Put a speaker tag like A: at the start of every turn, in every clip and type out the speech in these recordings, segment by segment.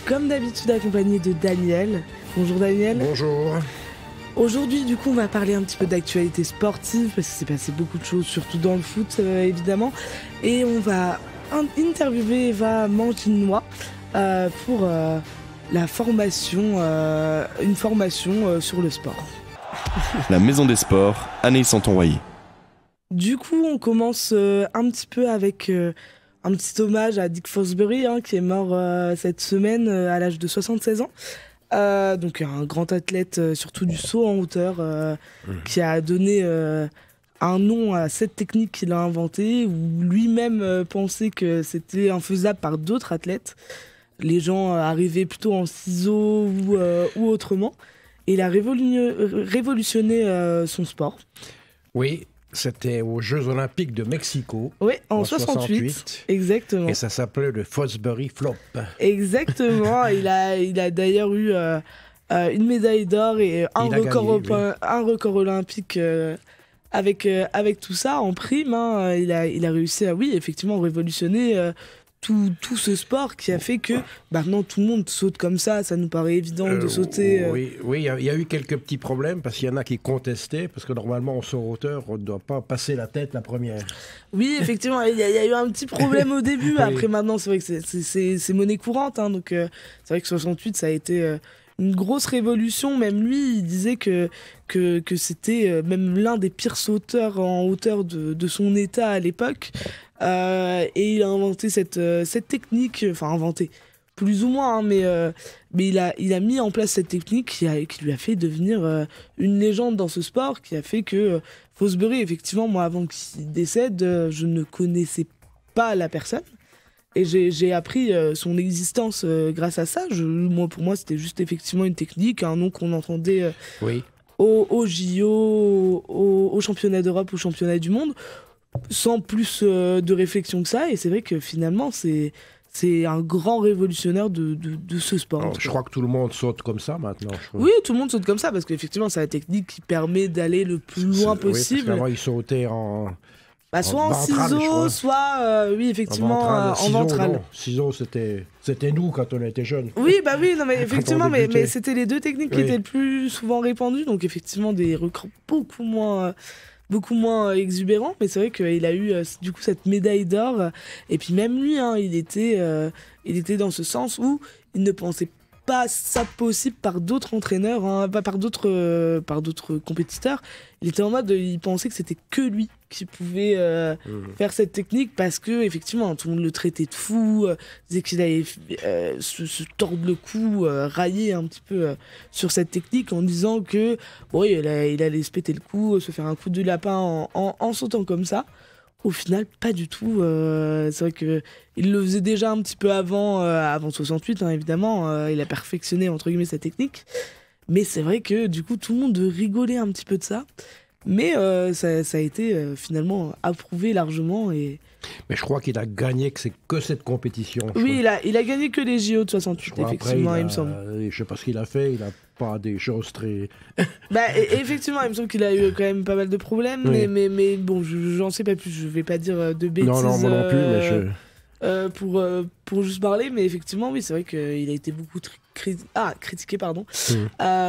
A: comme d'habitude accompagné de Daniel. Bonjour Daniel.
B: Bonjour.
A: Aujourd'hui, du coup, on va parler un petit peu d'actualité sportive, parce que c'est passé beaucoup de choses, surtout dans le foot, évidemment. Et on va interviewer Eva Manginois pour la formation, une formation sur le sport.
C: La Maison des Sports, Anaïs Santon-Royer.
A: Du coup, on commence un petit peu avec un petit hommage à Dick Fosbury, qui est mort cette semaine à l'âge de 76 ans. Donc un grand athlète, surtout du saut en hauteur, qui a donné un nom à cette technique qu'il a inventée, où lui-même pensait que c'était infaisable par d'autres athlètes. Les gens arrivaient plutôt en ciseaux ou autrement. Et il a révolutionné son sport.
B: Oui, c'était aux Jeux Olympiques de Mexico.
A: Oui, en 68. Exactement.
B: Et ça s'appelait le Fosbury Flop.
A: Exactement. Il a d'ailleurs eu une médaille d'or et un record olympique avec tout ça en prime. Il a réussi à, oui, effectivement, révolutionner tout ce sport qui a fait que maintenant tout le monde saute comme ça nous paraît évident de sauter.
B: Oui, il y a eu quelques petits problèmes parce qu'il y en a qui contestaient, parce que normalement en saut en hauteur, on ne doit pas passer la tête la première.
A: Oui, effectivement, il y a eu un petit problème au début.
B: Oui.
A: Après maintenant, c'est vrai que c'est monnaie courante. Donc c'est vrai que 68, ça a été une grosse révolution. Même lui, il disait que c'était même l'un des pires sauteurs en hauteur de son état à l'époque. Et il a inventé cette technique, enfin inventé plus ou moins, mais il a mis en place cette technique qui lui a fait devenir une légende dans ce sport, qui a fait que Fosbury, effectivement, moi avant qu'il décède, je ne connaissais pas la personne. Et j'ai appris son existence grâce à ça. Pour moi, c'était juste effectivement une technique, un nom qu'on entendait
B: Oui.
A: au JO, au championnat d'Europe, au championnat du monde, sans plus de réflexion que ça. Et c'est vrai que finalement, c'est un grand révolutionnaire de ce sport.
B: Alors, je crois que tout le monde saute comme ça maintenant.
A: Oui, tout le monde saute comme ça, parce qu'effectivement, c'est la technique qui permet d'aller le plus loin possible.
B: Oui, parce qu'avant, ils sautaient
A: soit en ciseaux, soit, oui, effectivement, en ventral.
B: Ciseaux, c'était nous quand on était jeunes.
A: Oui, non, mais effectivement, mais c'était les deux techniques qui étaient le plus souvent répandues. Donc, effectivement, des records beaucoup moins exubérants. Mais c'est vrai qu'il a eu, du coup, cette médaille d'or. Et puis, même lui, il était dans ce sens où il ne pensait pas ça possible par d'autres entraîneurs, pas par d'autres compétiteurs. Il était en mode, il pensait que c'était que lui qui pouvait faire cette technique, parce que effectivement tout le monde le traitait de fou, disait qu'il allait se tordre le cou, railler un petit peu sur cette technique, en disant que il allait se péter le cou, se faire un coup de lapin en sautant comme ça. Au final, pas du tout. C'est vrai qu'il le faisait déjà un petit peu avant 68, évidemment. Il a perfectionné, entre guillemets, sa technique. Mais c'est vrai que, du coup, tout le monde rigolait un petit peu de ça. Mais ça a été finalement approuvé largement. Mais
B: je crois qu'il a gagné que cette compétition.
A: Oui, il a gagné que les JO de 68, effectivement,
B: après,
A: il me semble.
B: Je sais pas ce qu'il a fait, il n'a pas des choses très...
A: Effectivement, il me semble qu'il a eu quand même pas mal de problèmes, oui. mais bon, j'en sais pas plus, je vais pas dire de bêtises.
B: Non, moi non plus, mais
A: pour juste parler, mais effectivement, oui, c'est vrai qu'il a été beaucoup critiqué, pardon.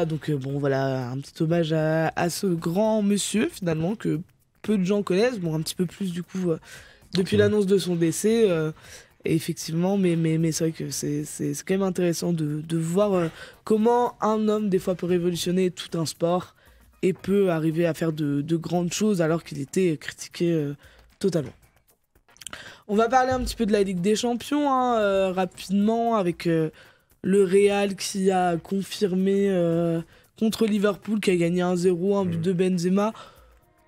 A: Donc bon, voilà, un petit hommage à ce grand monsieur, finalement, que peu de gens connaissent, bon, un petit peu plus, du coup, depuis l'annonce de son décès, et effectivement, mais c'est vrai que c'est quand même intéressant de voir comment un homme, des fois, peut révolutionner tout un sport et peut arriver à faire de grandes choses alors qu'il était critiqué totalement. On va parler un petit peu de la Ligue des Champions, rapidement, avec le Real qui a confirmé contre Liverpool, qui a gagné 1-0, un but de Benzema.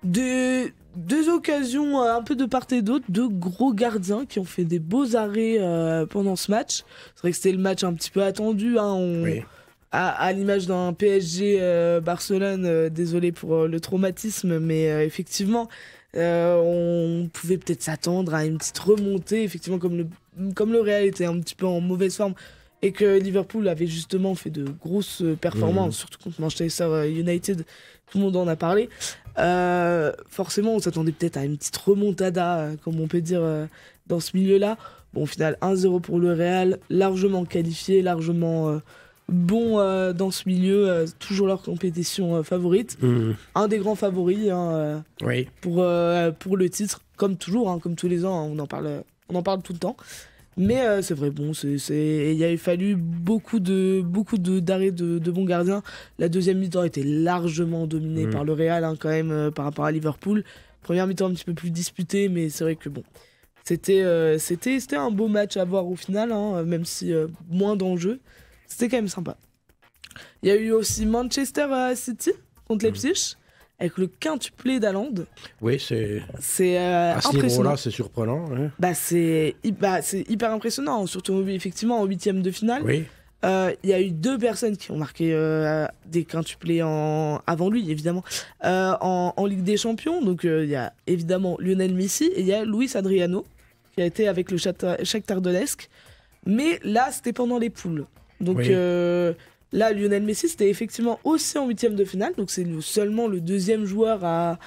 A: Deux occasions un peu de part et d'autre, deux gros gardiens qui ont fait des beaux arrêts pendant ce match. C'est vrai que c'était le match un petit peu attendu,
B: oui.
A: à l'image d'un PSG Barcelone, désolé pour le traumatisme, mais effectivement, on pouvait peut-être s'attendre à une petite remontée, effectivement, comme le Real était un petit peu en mauvaise forme et que Liverpool avait justement fait de grosses performances, surtout contre Manchester United, tout le monde en a parlé. Forcément, on s'attendait peut-être à une petite remontada, comme on peut dire, dans ce milieu-là. Bon, au final, 1-0 pour le Real, largement qualifié, largement bon dans ce milieu, toujours leur compétition favorite. Un des grands favoris
B: oui.
A: pour le titre, comme toujours, hein, comme tous les ans, on en parle tout le temps. Mais c'est vrai, bon, il a fallu beaucoup d'arrêts de bons gardiens. La deuxième mi-temps était largement dominée par le Real, hein, quand même, par rapport à Liverpool. Première mi-temps un petit peu plus disputée, mais c'est vrai que bon, c'était un beau match à voir au final, hein, même si moins d'enjeux. C'était quand même sympa. Il y a eu aussi Manchester City contre Leipzig, avec le quintuplé d'Haaland.
B: Oui, c'est à ce niveau-là, c'est surprenant. Hein.
A: C'est hyper impressionnant, surtout effectivement en 8e de finale.
B: Oui.
A: Il y a eu 2 personnes qui ont marqué des quintuplés avant lui, évidemment, en Ligue des Champions. Donc il y a évidemment Lionel Messi et il y a Luis Adriano, qui a été avec le Shakhtar Donetsk. Mais là, c'était pendant les poules. Donc
B: oui.
A: Là, Lionel Messi, c'était effectivement aussi en 8e de finale. Donc c'est seulement le 2e joueur à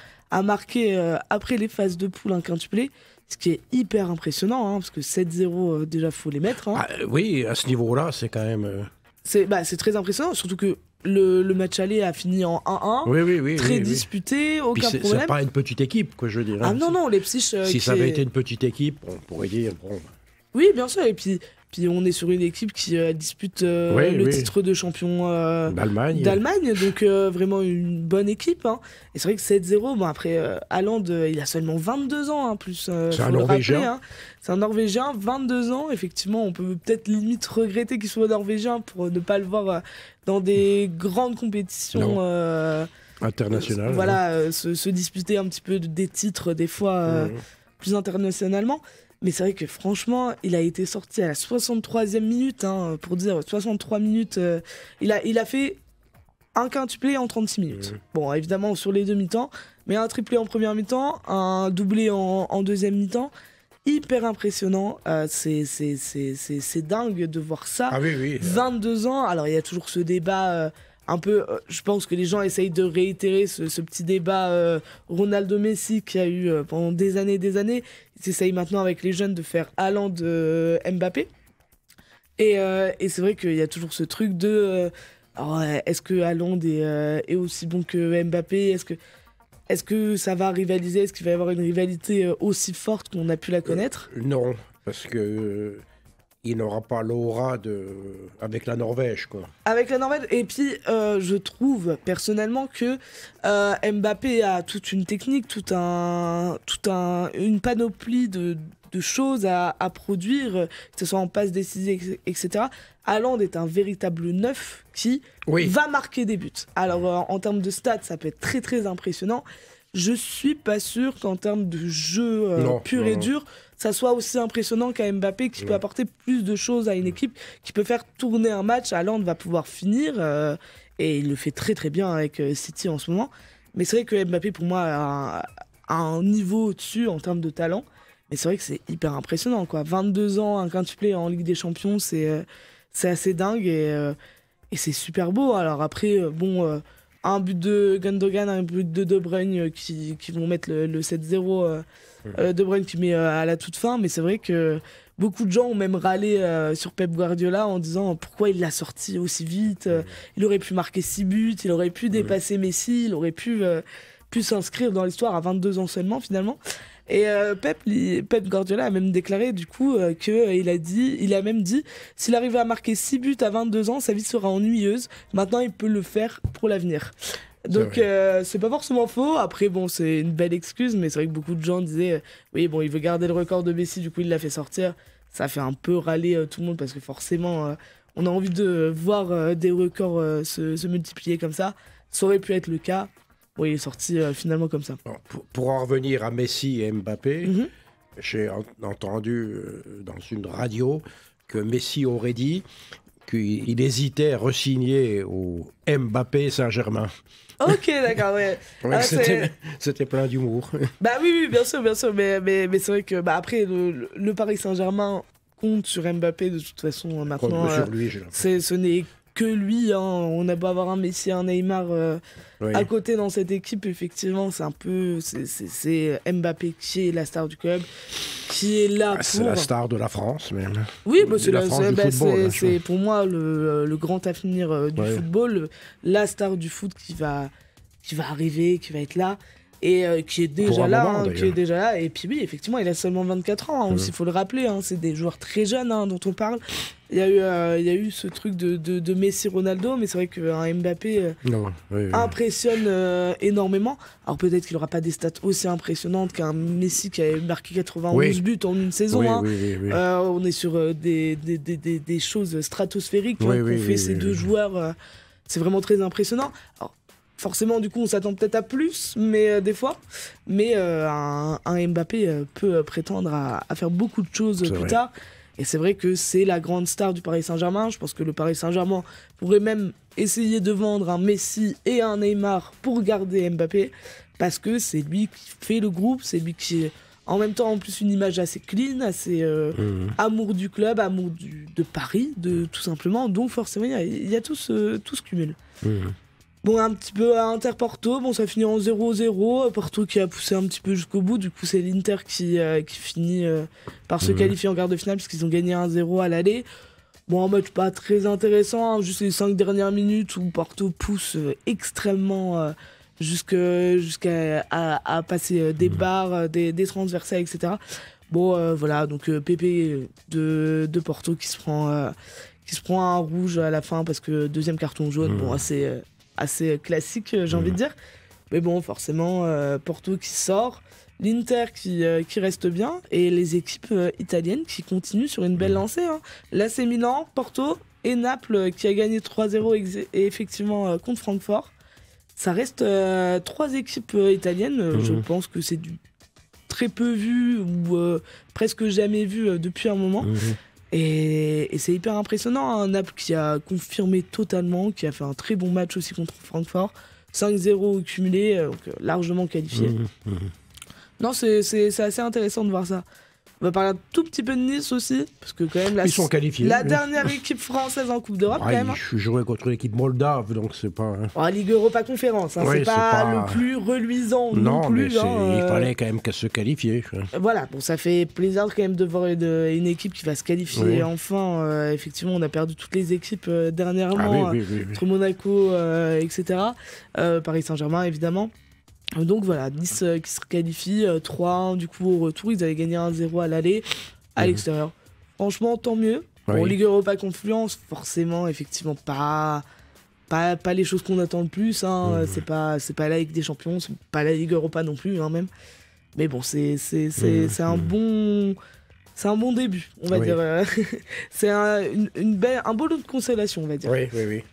A: marquer après les phases de poule un quintuplé. Ce qui est hyper impressionnant, hein, parce que 7-0, déjà, faut les mettre. Hein.
B: Oui, à ce niveau-là, c'est quand même...
A: C'est très impressionnant, surtout que le match aller a fini en 1-1.
B: Oui,
A: très disputé, aucun problème.
B: C'est pas une petite équipe, quoi, je veux dire.
A: Ah non, Leipzig...
B: si ça avait été une petite équipe, on pourrait dire... Bon...
A: Oui, bien sûr, et puis on est sur une équipe qui dispute le titre de champion d'Allemagne, donc vraiment une bonne équipe. Hein. Et c'est vrai que 7-0, bon après, Haaland, il a seulement 22 ans, hein, plus.
B: C'est un Norvégien.
A: Rappeler, hein. C'est un Norvégien, 22 ans. Effectivement, on peut peut-être limite regretter qu'il soit Norvégien pour ne pas le voir dans des grandes compétitions
B: internationales.
A: Voilà, se disputer un petit peu des titres, des fois plus internationalement. Mais c'est vrai que franchement, il a été sorti à la 63e minute, hein, pour dire 63 minutes. Il a fait un quintuplé en 36 minutes. Bon, évidemment, sur les 2 mi-temps, mais un triplé en première mi-temps, un doublé en deuxième mi-temps. Hyper impressionnant. C'est dingue de voir ça.
B: Ah oui.
A: 22 ans. Alors, il y a toujours ce débat... un peu, je pense que les gens essayent de réitérer ce petit débat Ronaldo-Messi qu'il y a eu pendant des années et des années. Ils essayent maintenant avec les jeunes de faire Haaland Mbappé. Et c'est vrai qu'il y a toujours ce truc de est-ce que Haaland est aussi bon que Mbappé ? Est-ce que ça va rivaliser ? Est-ce qu'il va y avoir une rivalité aussi forte qu'on a pu la connaître ?
B: Non, parce que... il n'aura pas l'aura avec la Norvège, quoi. Avec la Norvège.
A: Et puis, je trouve personnellement que Mbappé a toute une technique, une panoplie de choses à produire, que ce soit en passe décisive, etc. Haaland est un véritable neuf qui va marquer des buts. Alors, en termes de stats, ça peut être très très impressionnant. Je suis pas sûr qu'en termes de jeu pur et dur, ça soit aussi impressionnant qu'à Mbappé, qui peut apporter plus de choses à une équipe, qui peut faire tourner un match. Haaland va pouvoir finir, et il le fait très très bien avec City en ce moment. Mais c'est vrai que Mbappé, pour moi, a un niveau au-dessus en termes de talent. Mais c'est vrai que c'est hyper impressionnant, quoi. 22 ans, un quintuplé en Ligue des Champions, c'est assez dingue, et c'est super beau. Alors après, un but de Gundogan, un but de De Bruyne qui vont mettre le 7-0. De Bruyne qui met à la toute fin, mais c'est vrai que beaucoup de gens ont même râlé sur Pep Guardiola en disant pourquoi il l'a sorti aussi vite. Il aurait pu marquer 6 buts, il aurait pu dépasser Messi, il aurait pu s'inscrire dans l'histoire à 22 ans seulement finalement. Et Pep Guardiola a même déclaré du coup il a même dit s'il arrivait à marquer 6 buts à 22 ans, sa vie sera ennuyeuse. Maintenant, il peut le faire pour l'avenir. Donc c'est pas forcément faux. Après bon, c'est une belle excuse, mais c'est vrai que beaucoup de gens disaient oui bon, il veut garder le record de Messi, du coup il l'a fait sortir. Ça fait un peu râler tout le monde, parce que forcément on a envie de voir des records se multiplier comme ça. Ça aurait pu être le cas. Bon, il est sorti finalement comme ça.
B: Pour en revenir à Messi et Mbappé, j'ai entendu dans une radio que Messi aurait dit qu'il hésitait à re-signer au Mbappé Saint-Germain.
A: Ok, d'accord, ouais.
B: C'était plein d'humour.
A: Bah oui, bien sûr, mais c'est vrai que après, le Paris Saint-Germain compte sur Mbappé de toute façon maintenant.
B: Sur lui,
A: ce n'est que lui. Hein. On a beau avoir un Messi, un Neymar à côté dans cette équipe, effectivement, c'est un peu... C'est Mbappé qui est la star du club, qui est là pour...
B: C'est la star de la France, même.
A: Oui, c'est pour moi le grand avenir du football, la star du foot qui va arriver, qui va être là. Et qui est déjà là, Et puis oui, effectivement, il a seulement 24 ans, aussi, il faut le rappeler, c'est des joueurs très jeunes dont on parle. Il y a eu ce truc de Messi, Ronaldo, mais c'est vrai qu'un Mbappé impressionne énormément. Alors peut-être qu'il n'aura pas des stats aussi impressionnantes qu'un Messi qui a marqué 91 buts en une saison. On est sur des choses stratosphériques qu'ont fait ces deux joueurs. C'est vraiment très impressionnant. Alors, forcément, du coup, on s'attend peut-être à plus, mais des fois. Mais un Mbappé peut prétendre à faire beaucoup de choses plus tard. Et c'est vrai que c'est la grande star du Paris Saint-Germain. Je pense que le Paris Saint-Germain pourrait même essayer de vendre un Messi et un Neymar pour garder Mbappé. Parce que c'est lui qui fait le groupe, c'est lui qui est en même temps en plus une image assez clean, assez amour du club, amour de Paris, tout simplement. Donc forcément, il y a tout ce cumul. Bon, un petit peu à Inter-Porto, ça finit en 0-0. Porto qui a poussé un petit peu jusqu'au bout. Du coup, c'est l'Inter qui finit par se qualifier en quart de finale puisqu'ils ont gagné 1-0 à l'aller. Bon, un match pas très intéressant, juste les 5 dernières minutes où Porto pousse extrêmement jusqu'à passer des barres, des transversales, etc. Bon, voilà, donc Pépé de Porto qui se prend un rouge à la fin parce que deuxième carton jaune, assez classique, j'ai envie de dire. Mais bon, forcément, Porto qui sort, l'Inter qui reste bien, et les équipes italiennes qui continuent sur une belle lancée. L'AC Milan, Porto et Naples qui a gagné 3-0 et effectivement contre Francfort. Ça reste 3 équipes italiennes. Je pense que c'est du très peu vu ou presque jamais vu depuis un moment. Et c'est hyper impressionnant, Naples qui a confirmé totalement, qui a fait un très bon match aussi contre Francfort, 5-0 cumulé, donc largement qualifié. Non, c'est assez intéressant de voir ça. On va parler un tout petit peu de Nice aussi, parce que quand même
B: ils sont qualifiés.
A: La dernière équipe française en Coupe d'Europe, quand même.
B: Je jouais contre l'équipe moldave, donc c'est pas...
A: Ligue Europa Conférence, c'est pas le plus reluisant non plus.
B: Mais il fallait quand même qu'elle se qualifie.
A: Voilà, ça fait plaisir quand même de voir une équipe qui va se qualifier enfin. Effectivement, on a perdu toutes les équipes dernièrement, entre Monaco, etc. Paris Saint-Germain, évidemment. Donc voilà, Nice qui se qualifie 3-1 du coup au retour, ils avaient gagné 1-0 à l'aller, à l'extérieur. Franchement, tant mieux. Bon, Ligue Europa Confluence, forcément, effectivement, pas les choses qu'on attend le plus. C'est pas la Ligue des Champions, c'est pas la Ligue Europa non plus, même. Mais bon, c'est un bon début, on va dire. C'est un beau lot de consolation, on va dire.
B: Oui.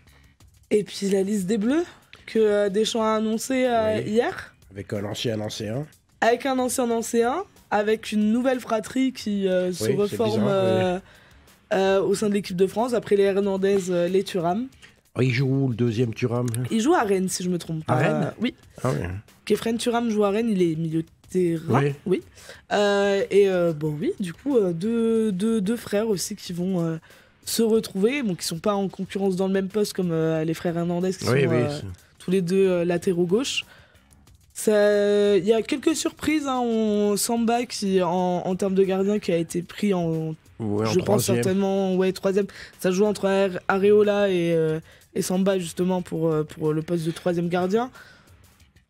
A: Et puis la liste des Bleus que Deschamps a annoncé hier.
B: Avec un ancien ancéen.
A: Avec un ancien ancéen, avec une nouvelle fratrie qui se reforme au sein de l'équipe de France, après les Hernandez, les Thuram.
B: Il joue où, le deuxième Thuram? Il
A: joue à Rennes, si je me trompe pas.
B: À Rennes?
A: Oui. Kefren Thuram joue à Rennes, il est milieu de terrain. Oui. Du coup, deux frères aussi qui vont se retrouver, qui sont pas en concurrence dans le même poste comme les frères Hernandez qui sont tous les deux latéraux gauche. Il y a quelques surprises, Samba qui en termes de gardien qui a été pris je pense certainement troisième. Ça joue entre Areola et Samba justement pour le poste de troisième gardien.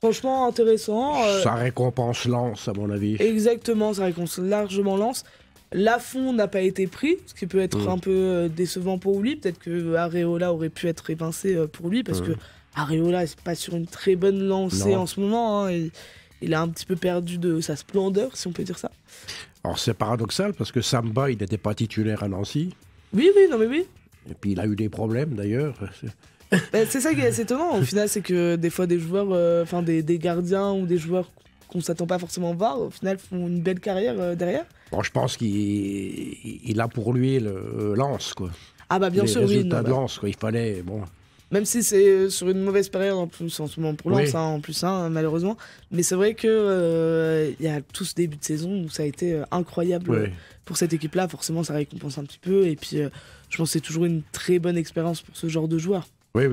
A: Franchement intéressant.
B: Ça récompense Lens à mon avis.
A: Exactement, ça récompense largement Lens. Lafont n'a pas été pris, ce qui peut être un peu décevant pour lui. Peut-être que Areola aurait pu être évincé pour lui, parce que Areola n'est pas sur une très bonne lancée en ce moment. Il a un petit peu perdu de sa splendeur, si on peut dire ça.
B: Alors c'est paradoxal, parce que Samba, il n'était pas titulaire à Nancy.
A: Oui.
B: Et puis il a eu des problèmes d'ailleurs.
A: C'est ça qui est assez étonnant. Au final, c'est que des fois, des joueurs, des gardiens ou des joueurs qu'on ne s'attend pas forcément voir, au final, font une belle carrière derrière.
B: Bon, je pense qu'il a pour lui le Lens, quoi.
A: Ah bah bien sûr, oui.
B: Les résultats de Lens, quoi. Il fallait,
A: Même si c'est sur une mauvaise période en plus en ce moment pour Lens, en plus, malheureusement. Mais c'est vrai que y a tout ce début de saison où ça a été incroyable pour cette équipe-là. Forcément, ça récompense un petit peu. Et puis, je pense que c'est toujours une très bonne expérience pour ce genre de joueurs.
B: Oui.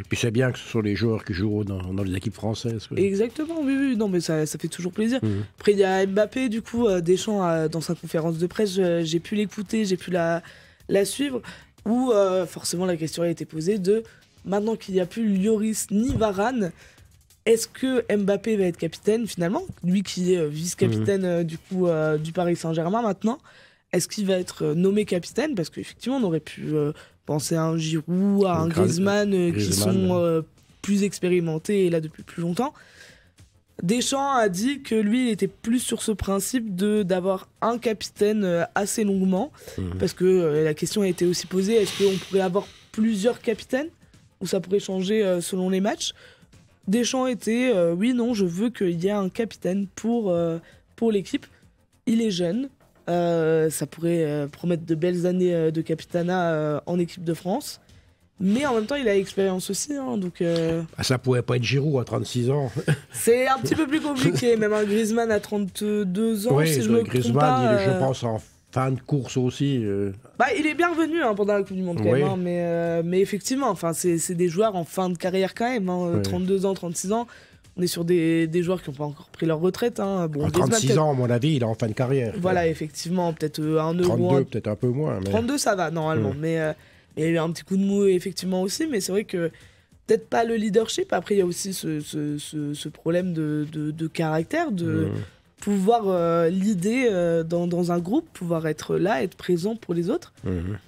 B: Puis c'est bien que ce sont les joueurs qui jouent dans les équipes françaises.
A: Exactement, oui. Non, mais ça fait toujours plaisir. Après, il y a Mbappé, du coup, Deschamps, dans sa conférence de presse, j'ai pu l'écouter, j'ai pu la suivre, où forcément la question a été posée de... Maintenant qu'il n'y a plus Lloris ni Varane, est-ce que Mbappé va être capitaine finalement? Lui qui est vice-capitaine du Paris Saint-Germain maintenant, est-ce qu'il va être nommé capitaine? Parce qu'effectivement, on aurait pu penser à un Giroud, à un Griezmann qui sont plus expérimentés et là depuis plus longtemps. Deschamps a dit que lui, il était plus sur ce principe d'avoir un capitaine assez longuement, parce que la question a été aussi posée, est-ce qu'on pourrait avoir plusieurs capitaines? Où ça pourrait changer selon les matchs. Deschamps était, oui, non, je veux qu'il y ait un capitaine pour l'équipe. Il est jeune, ça pourrait promettre de belles années de capitanat en équipe de France. Mais en même temps, il a l'expérience aussi. Donc,
B: ça pourrait pas être Giroud à 36 ans.
A: C'est un petit peu plus compliqué. Même un Griezmann à 32 ans, si je me trompe pas.
B: Il est, je pense, en fin de course aussi.
A: Il est bien revenu pendant la Coupe du Monde quand même, mais effectivement, c'est des joueurs en fin de carrière quand même, 32 ans, 36 ans. On est sur des joueurs qui n'ont pas encore pris leur retraite. Bon,
B: à 36 ans, à mon avis, il est en fin de carrière.
A: Voilà, effectivement, peut-être un euro.
B: 32, peut-être un peu moins. Mais...
A: 32, ça va, normalement. Mais il y a eu un petit coup de mou, effectivement, aussi. Mais c'est vrai que peut-être pas le leadership. Après, il y a aussi ce problème de caractère, de... pouvoir leader dans un groupe, pouvoir être là, être présent pour les autres.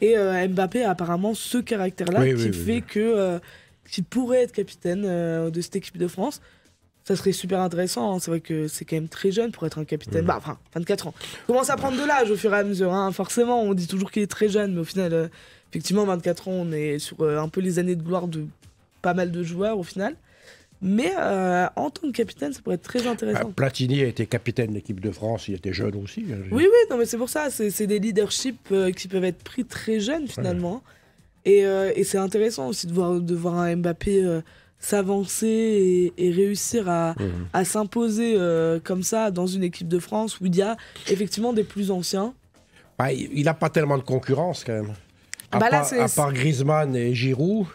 A: Et Mbappé a apparemment ce caractère-là fait qu'il pourrait être capitaine de cette équipe de France. Ça serait super intéressant. C'est vrai que c'est quand même très jeune pour être un capitaine. 24 ans. Il commence à prendre de l'âge au fur et à mesure. Forcément, on dit toujours qu'il est très jeune, mais au final, effectivement, 24 ans, on est sur un peu les années de gloire de pas mal de joueurs au final. Mais en tant que capitaine, ça pourrait être très intéressant.
B: Platini a été capitaine de l'équipe de France, il était jeune aussi.
A: Oui, non, mais c'est pour ça, c'est des leaderships qui peuvent être pris très jeunes finalement. Et c'est intéressant aussi de voir un Mbappé s'avancer et réussir à s'imposer comme ça dans une équipe de France où il y a effectivement des plus anciens.
B: Il n'a pas tellement de concurrence quand même. À part Griezmann et Giroud.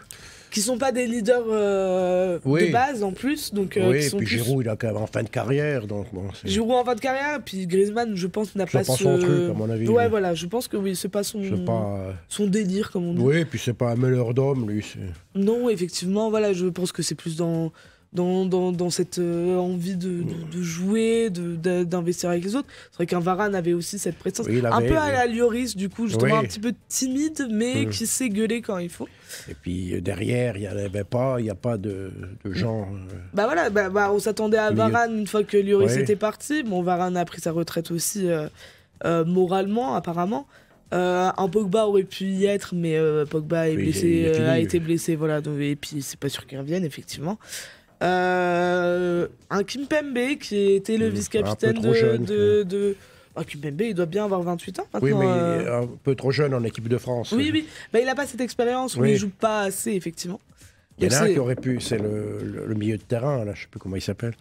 A: Qui sont pas des leaders de base en plus. Donc,
B: oui,
A: qui sont
B: puis
A: plus...
B: Giroud, il a quand même en fin de carrière. Donc
A: Giroud en fin de carrière, puis Griezmann, je pense, n'a pas
B: son truc, à mon avis.
A: Ouais, voilà, je pense que oui, c'est pas son délire, comme on dit.
B: Oui, puis c'est pas un meneur d'homme, lui.
A: Non, effectivement, voilà, je pense que c'est plus dans cette envie de jouer, d'investir avec les autres. C'est vrai qu'un Varane avait aussi cette présence, un peu à la Lloris, du coup, justement un petit peu timide, mais qui sait gueuler quand il faut.
B: Et puis derrière, il n'y a pas de gens...
A: on s'attendait à Varane une fois que Lloris était parti. Bon, Varane a pris sa retraite aussi moralement, apparemment. Un Pogba aurait pu y être, mais Pogba est blessé, a été blessé, voilà. Donc, et puis c'est pas sûr qu'il revienne, effectivement. Un Kimpembe qui était le vice-capitaine de Kimpembe, il doit bien avoir 28 ans maintenant.
B: Oui, mais un peu trop jeune en équipe de France.
A: Oui. Il n'a pas cette expérience où il joue pas assez, effectivement.
B: Il y en a un qui aurait pu, c'est le milieu de terrain, là, je ne sais plus comment il s'appelle,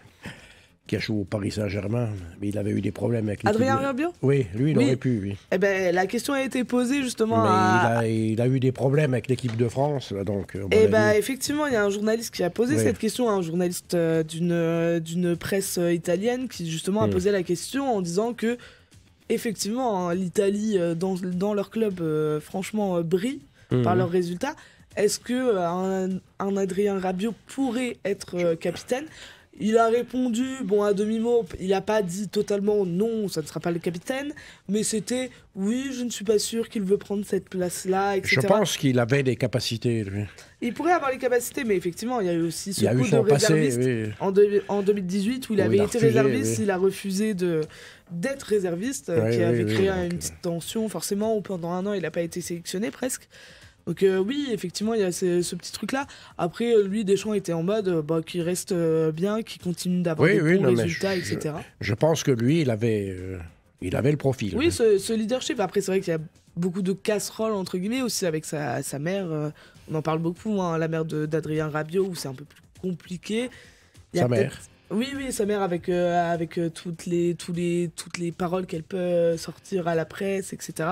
B: qui a joué au Paris Saint-Germain, mais il avait eu des problèmes avec
A: Adrien Rabiot.
B: Oui, lui, il aurait pu, oui.
A: Eh ben, la question a été posée justement
B: il a eu des problèmes avec l'équipe de France, là, donc...
A: effectivement, il y a un journaliste qui a posé cette question, un journaliste d'une presse italienne qui justement a posé la question en disant que effectivement, l'Italie, dans leur club, franchement, brille par leurs résultats. Est-ce qu'un Adrien Rabiot pourrait être capitaine ? Il a répondu, à demi-mot, il n'a pas dit totalement non, ça ne sera pas le capitaine, mais c'était oui, je ne suis pas sûr qu'il veut prendre cette place-là, etc.
B: Je pense qu'il avait des capacités, lui.
A: Il pourrait avoir les capacités, mais effectivement, il y a eu aussi ce coup de réserviste en 2018 où il avait été réserviste, il a refusé d'être réserviste, qui avait créé une petite tension, forcément, où pendant un an, il n'a pas été sélectionné presque. Donc oui, effectivement, il y a ce petit truc-là. Après, lui, Deschamps était en mode qu'il reste bien, qu'il continue d'avoir des bons résultats, etc.
B: Je pense que lui, il avait le profil.
A: Oui, ce leadership. Après, c'est vrai qu'il y a beaucoup de casseroles, entre guillemets, aussi avec sa mère. On en parle beaucoup, hein, la mère d'Adrien Rabiot, où c'est un peu plus compliqué.
B: Sa mère.
A: Oui, sa mère avec toutes les paroles qu'elle peut sortir à la presse, etc.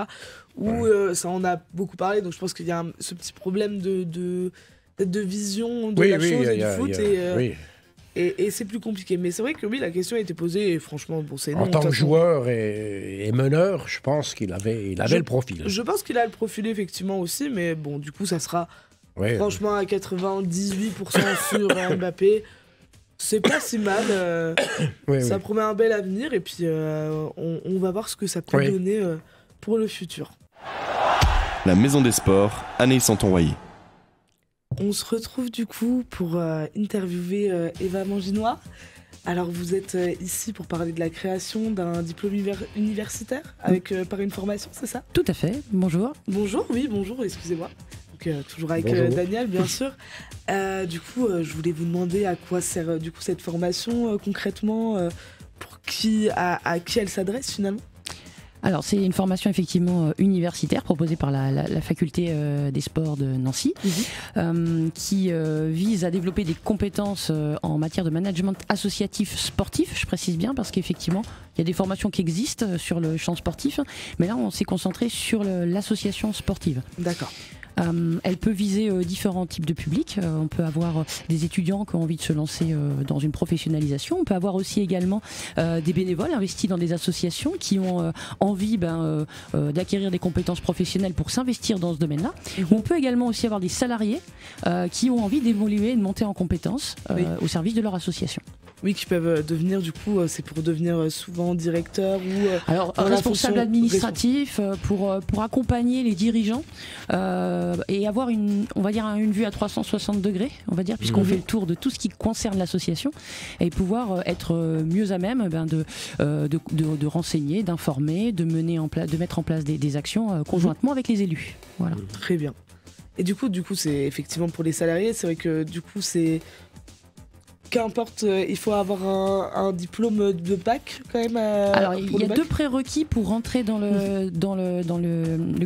A: Où ça en a beaucoup parlé, donc je pense qu'il y a ce petit problème de vision de la chose et du foot. Et c'est plus compliqué. Mais c'est vrai que oui, la question a été posée et franchement, bon, c'est non.
B: En tant que joueur et meneur, je pense qu'il avait le profil.
A: Je pense qu'il a le profil effectivement aussi, mais bon, du coup, ça sera franchement à 98% sur Mbappé. C'est pas si mal. Ça promet un bel avenir et puis on va voir ce que ça peut donner pour le futur.
C: La Maison des Sports, Anaïs Santon-Royer.
A: On se retrouve du coup pour interviewer Eva Manginois. Alors vous êtes ici pour parler de la création d'un diplôme universitaire avec par une formation, c'est ça?
D: Tout à fait, bonjour.
A: Bonjour, excusez-moi. Donc, toujours avec Daniel, bien sûr. Du coup, je voulais vous demander à quoi sert du coup cette formation concrètement, pour à qui elle s'adresse finalement?
D: Alors c'est une formation effectivement universitaire proposée par la faculté des sports de Nancy, qui vise à développer des compétences en matière de management associatif sportif, je précise bien parce qu'effectivement il y a des formations qui existent sur le champ sportif, mais là on s'est concentré sur l'association sportive.
A: D'accord.
D: Elle peut viser différents types de publics. On peut avoir des étudiants qui ont envie de se lancer dans une professionnalisation. On peut avoir aussi également des bénévoles investis dans des associations qui ont envie d'acquérir des compétences professionnelles pour s'investir dans ce domaine-là. On peut également aussi avoir des salariés qui ont envie d'évoluer et de monter en compétences au service de leur association.
A: Oui, qui peuvent devenir, du coup, c'est pour devenir souvent directeur ou...
D: Alors, responsable administratif pour accompagner les dirigeants et avoir une vue à 360 degrés, on va dire, puisqu'on fait le tour de tout ce qui concerne l'association et pouvoir être mieux à même de renseigner, d'informer, de mettre en place des actions conjointement avec les élus. Voilà.
A: Très bien. Et du coup, c'est effectivement pour les salariés, c'est vrai que du coup, c'est... Qu'importe, il faut avoir un diplôme de bac quand même.
D: Alors il y a deux prérequis pour rentrer dans le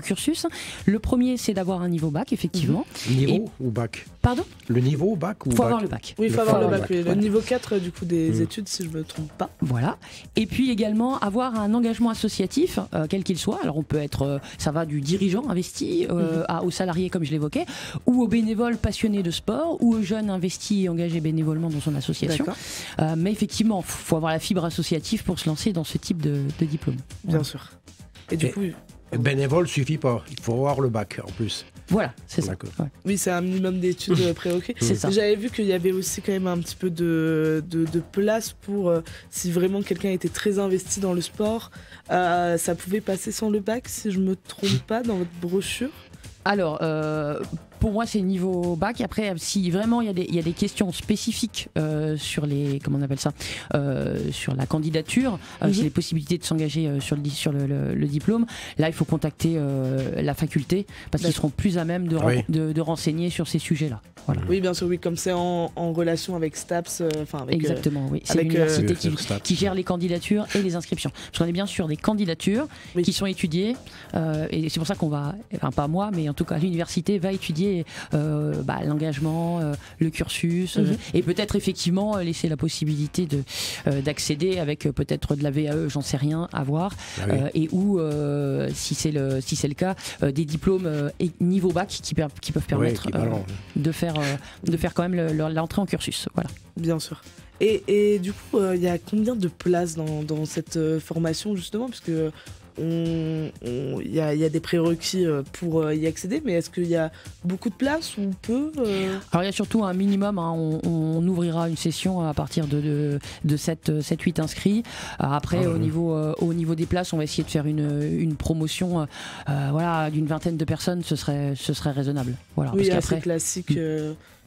D: cursus. Le premier, c'est d'avoir un niveau bac, effectivement.
B: Niveau ou bac?
D: Pardon?
B: Le niveau bac ou bac?
D: Il faut avoir le bac.
A: Oui, il faut avoir le bac. Le niveau 4 du coup des études, si je ne me trompe pas.
D: Voilà. Et puis également avoir un engagement associatif, quel qu'il soit. Alors on peut être, ça va du dirigeant investi aux salariés comme je l'évoquais, ou aux bénévoles passionnés de sport, ou aux jeunes investis et engagés bénévolement dans son association. Mais effectivement, il faut avoir la fibre associative pour se lancer dans ce type de diplôme.
A: Bien sûr. Et du coup...
B: Bénévole suffit pas, il faut avoir le bac en plus.
D: Voilà, c'est ça. Ouais.
A: Oui, c'est un minimum d'études prérequis.
D: C'est ça.
A: J'avais vu qu'il y avait aussi quand même un petit peu de place pour, si vraiment quelqu'un était très investi dans le sport, ça pouvait passer sans le bac, si je me trompe pas, dans votre brochure.
D: Alors, pour moi, c'est niveau bac. Après, si vraiment il y a des questions spécifiques sur sur la candidature, sur les possibilités de s'engager sur le diplôme, là, il faut contacter la faculté parce qu'ils seront plus à même de renseigner sur ces sujets-là. Voilà.
A: Oui, bien sûr, oui, comme c'est en relation avec STAPS,
D: exactement, oui. C'est l'université qui gère les candidatures et les inscriptions. Parce qu'on est bien sûr des candidatures qui sont étudiées, et c'est pour ça qu'on va, enfin pas moi, mais en tout cas l'université va étudier l'engagement, le cursus, et peut-être effectivement laisser la possibilité d'accéder avec peut-être de la VAE, j'en sais rien, à voir, et ou si c'est le cas, des diplômes niveau bac qui peuvent permettre de faire quand même l'entrée en cursus. Voilà.
A: Bien sûr. Et du coup, il y a combien de places dans cette formation justement, puisque il y a des prérequis pour y accéder, mais est-ce qu'il y a beaucoup de places ou peu
D: Alors il y a surtout un minimum, on ouvrira une session à partir de 7-8 inscrits. Après au niveau des places, on va essayer de faire une promotion d'une vingtaine de personnes, ce serait raisonnable. Voilà,
A: oui,
D: parce
A: assez classique.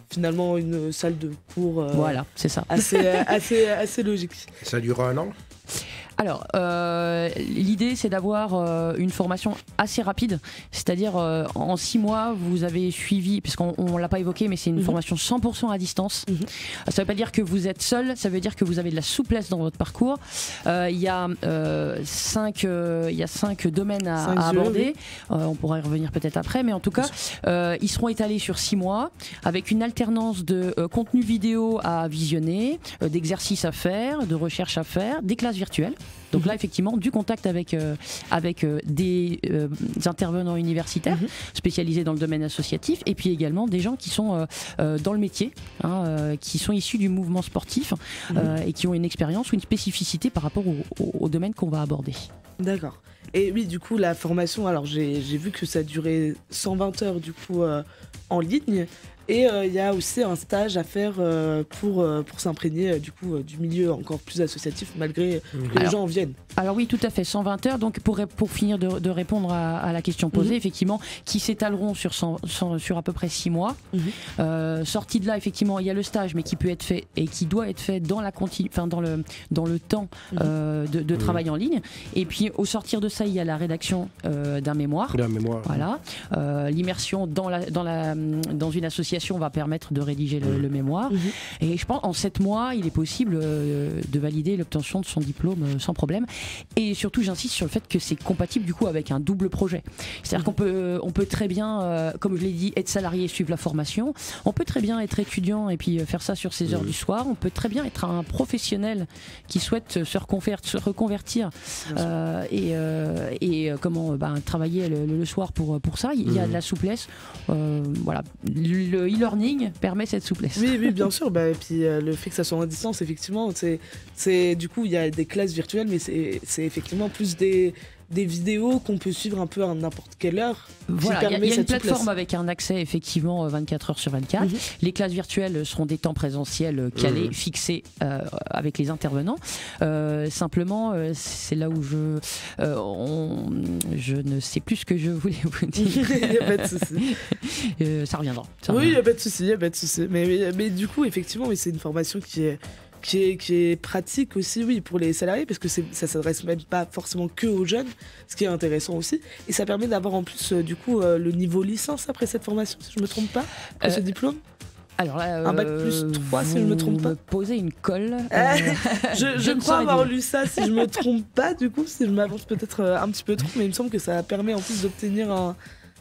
A: Finalement, une salle de cours.
D: Voilà, c'est ça.
A: Assez logique.
B: Ça dure un an?
D: Alors, l'idée, c'est d'avoir une formation assez rapide, c'est-à-dire en 6 mois, vous avez suivi, puisqu'on ne l'a pas évoqué, mais c'est une formation 100% à distance. Ça ne veut pas dire que vous êtes seul, ça veut dire que vous avez de la souplesse dans votre parcours. Il y a 5 domaines à aborder. On pourra y revenir peut-être après, mais en tout cas, ils seront étalés sur 6 mois, avec une alternance de contenu vidéo à visionner, d'exercices à faire, de recherches à faire, des classes virtuelles. Donc là, effectivement, du contact avec des intervenants universitaires spécialisés dans le domaine associatif, et puis également des gens qui sont dans le métier, qui sont issus du mouvement sportif et qui ont une expérience ou une spécificité par rapport au domaine qu'on va aborder.
A: D'accord. Et oui, du coup, la formation, alors j'ai vu que ça durait 120 heures du coup en ligne. Et il y a aussi un stage à faire pour s'imprégner du coup du milieu encore plus associatif malgré que les gens en viennent.
D: Alors oui, tout à fait, 120 heures. Donc pour finir de répondre à la question posée, effectivement, qui s'étaleront sur à peu près 6 mois. Sorti de là, effectivement, il y a le stage, mais qui peut être fait et qui doit être fait dans le temps de travail en ligne. Et puis au sortir de ça, il y a la rédaction d'un mémoire. Voilà. L'immersion dans une association va permettre de rédiger le mémoire. Et je pense en 7 mois, il est possible de valider l'obtention de son diplôme sans problème. Et surtout, j'insiste sur le fait que c'est compatible du coup avec un double projet. C'est-à-dire qu'on peut très bien, comme je l'ai dit, être salarié et suivre la formation. On peut très bien être étudiant et puis faire ça sur ses heures du soir. On peut très bien être un professionnel qui souhaite se reconvertir et travailler le soir pour ça. Il y a de la souplesse. Voilà. Le e-learning permet cette souplesse.
A: Oui, bien sûr. Et puis le fait que ça soit en distance, effectivement, c'est du coup il y a des classes virtuelles, mais c'est effectivement plus des vidéos qu'on peut suivre un peu à n'importe quelle heure.
D: Voilà, il y a une plateforme avec un accès effectivement 24 heures sur 24. Les classes virtuelles seront des temps présentiels calés, fixés avec les intervenants. Simplement, c'est là où je ne sais plus ce que je voulais vous dire.
A: Il n'y a pas de souci.
D: Ça reviendra.
A: Oui, il n'y a pas de souci. Mais du coup, effectivement, c'est une formation qui est pratique aussi, oui, pour les salariés, parce que ça s'adresse même pas forcément que aux jeunes, ce qui est intéressant aussi. Et ça permet d'avoir en plus, du coup, le niveau licence après cette formation, si je me trompe pas, ce diplôme.
D: Alors là,
A: un bac plus 3, si je me trompe pas.
D: Me poser une colle.
A: Je crois avoir lu ça, si je me trompe pas, du coup, si je m'avance peut-être un petit peu trop, mais il me semble que ça permet en plus d'obtenir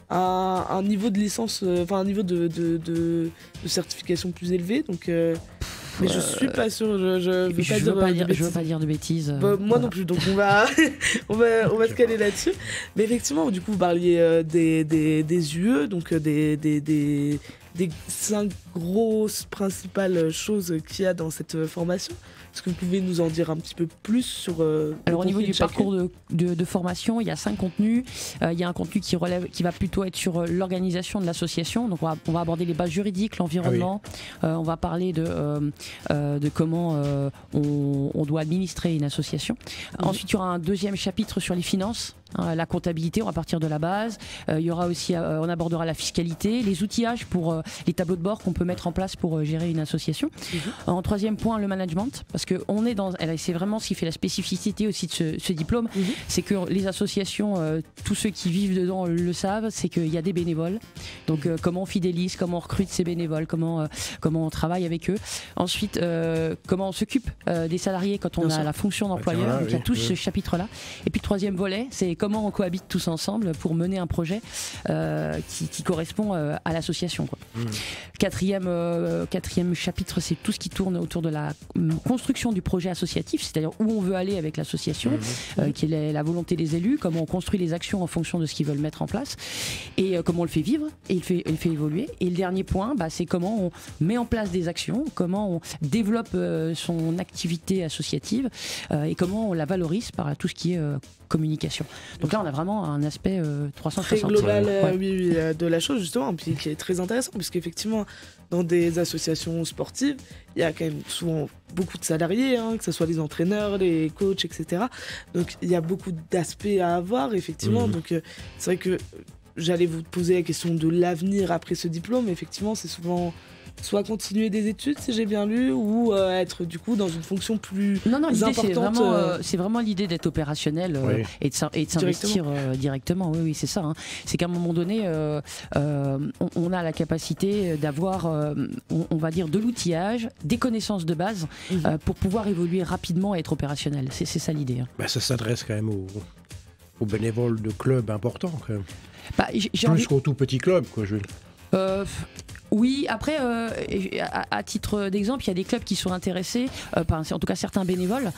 A: un niveau de licence, un niveau de certification plus élevé, donc... mais je suis pas sûre, je
D: veux pas dire de bêtises.
A: Moi non plus, donc on va se caler là-dessus. Mais effectivement, du coup, vous parliez des UE, donc des 5 grosses principales choses qu'il y a dans cette formation. Est-ce que vous pouvez nous en dire un petit peu plus sur...
D: Alors au niveau du parcours de formation, il y a 5 contenus. Il y a un contenu qui va plutôt être sur l'organisation de l'association. Donc on va aborder les bases juridiques, l'environnement. On va parler de comment on doit administrer une association. Ensuite, il y aura un deuxième chapitre sur les finances. La comptabilité, on va partir de la base. Il y aura aussi, on abordera la fiscalité, les outillages pour les tableaux de bord qu'on peut mettre en place pour gérer une association. En troisième point, le management, parce que c'est vraiment ce qui fait la spécificité aussi de ce diplôme, c'est que les associations, tous ceux qui vivent dedans le savent, c'est qu'il y a des bénévoles. Donc comment on fidélise, comment on recrute ces bénévoles, comment on travaille avec eux. Ensuite, comment on s'occupe des salariés quand on a la fonction d'employeur. Donc il y a tout ce chapitre-là. Et puis le troisième volet, c'est comment on cohabite tous ensemble pour mener un projet qui correspond à l'association. Quatrième chapitre, c'est tout ce qui tourne autour de la construction du projet associatif, c'est-à-dire où on veut aller avec l'association, quelle est la volonté des élus, comment on construit les actions en fonction de ce qu'ils veulent mettre en place, et comment on le fait vivre, et il fait évoluer. Et le dernier point, c'est comment on met en place des actions, comment on développe son activité associative, et comment on la valorise par tout ce qui est communication. Donc là, on a vraiment un aspect 360.
A: Très global de la chose, justement, puis qui est très intéressant, puisqu'effectivement, dans des associations sportives, il y a quand même souvent beaucoup de salariés, que ce soit les entraîneurs, les coachs, etc. Donc, il y a beaucoup d'aspects à avoir, effectivement. Donc, c'est vrai que j'allais vous poser la question de l'avenir après ce diplôme. Effectivement, c'est souvent soit continuer des études, si j'ai bien lu, ou être du coup dans une fonction plus importante.
D: C'est vraiment l'idée d'être opérationnel et de s'investir directement. Oui, c'est ça. Hein. C'est qu'à un moment donné, on a la capacité d'avoir, on va dire, de l'outillage, des connaissances de base pour pouvoir évoluer rapidement et être opérationnel. C'est ça l'idée. Hein.
B: Bah, ça s'adresse quand même aux bénévoles de clubs importants, quand même. Plus qu'aux tout petits clubs, quoi.
D: Oui, après, à titre d'exemple, il y a des clubs qui sont intéressés, en tout cas certains bénévoles,